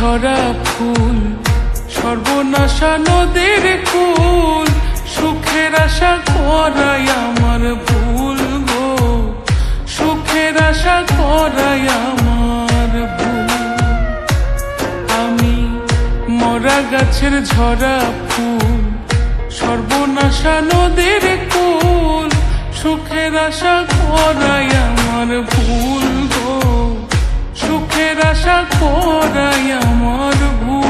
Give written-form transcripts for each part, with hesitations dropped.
ঝরা ফুল, সর্বনাশা নদীর কুল, সুখের আশা করাই আমার ভুল গো, সুখের আশা করাই আমার ভুল। আমি মরা গাছের ঝরা ফুল, সর্বনাশা নদীর কুল, সুখের আশা করাই আমার ভুল গো, সুখের আশা করাই আমার ভুল।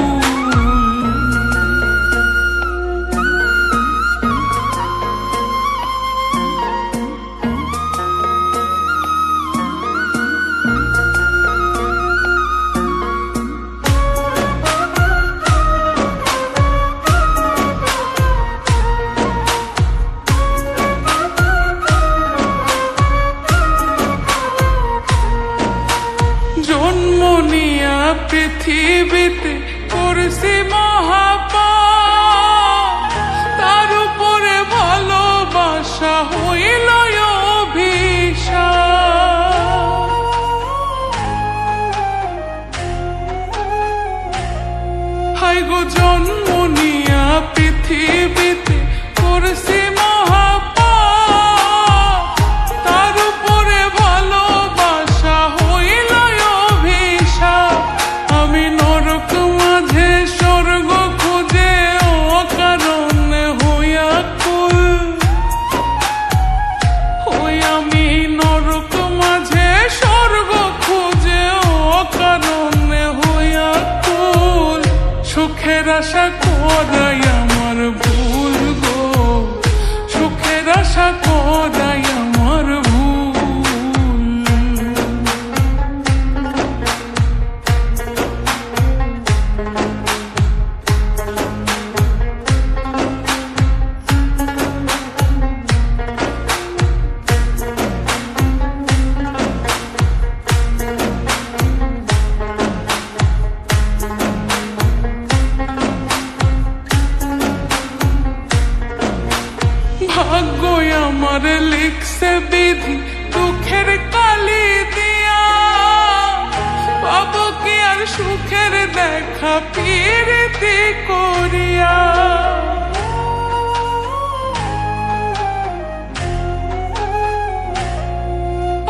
জন্ম নিয়া পৃথিবীতে করছি মহাপাপ, তার উপরে ভালোবাসা হইল অভিশাপ। হায় গো জন্ম নিয়া পৃথিবীতে করছি মহাপাপ, তার উপরে ভালোবাসা হইল অভিশাপ। আমি নরক মাঝে স্বর্গ খুঁজে অকারণে হইয়া কুল, ওই আমি নরক মাঝে স্বর্গ খুঁজে অকারণে হইয়া কুল, সুখের আশা করাই আমার ভুল গো, সুখের আশা করাই আমার ভুল। ভাগ্য আমার লিখছে বিধি দুঃখের কালি দিয়া, পাবো কি আর সুখের দেখা প্রীতি করিয়া।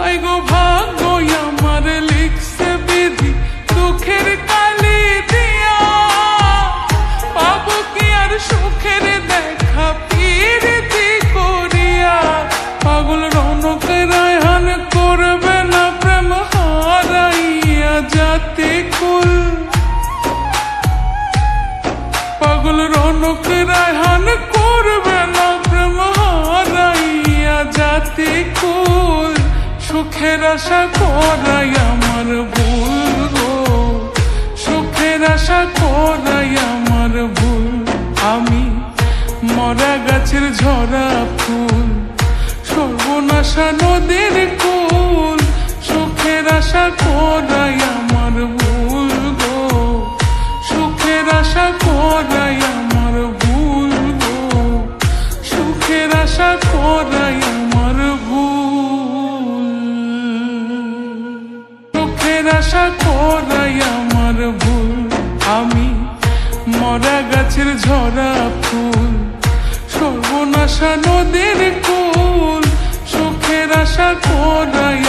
আই গো ভাগ্য আমার লিখছে বিধি দুঃখের কালি দিয়া, পাবো কি আর সুখের দেখা প্রীতি করিয়া। পাগল রৌনক রায়হান করবে না প্রেম হারাইয়া জাতি কুল, পাগল রৌনক রায়হান করবে না প্রেম হারাইয়া জাতি কুল, সুখের আশা করাই আমার ভুল গো, সুখের আশা করাই আমার ভুল। আমি মরা গাছের ঝরা ফুল, সর্বনাশা নদীর কুল, সুখের আশা করাই আমার ভুল গো, সুখের আশা করাই আমার ভুল গো, সুখের আশা করাই আমার ভুল, সুখের আশা করাই আমার ভুল। আমি মরা গাছের ঝরা ফুল, সর্বনাশা নদীর কুল, সুখের আশা করাই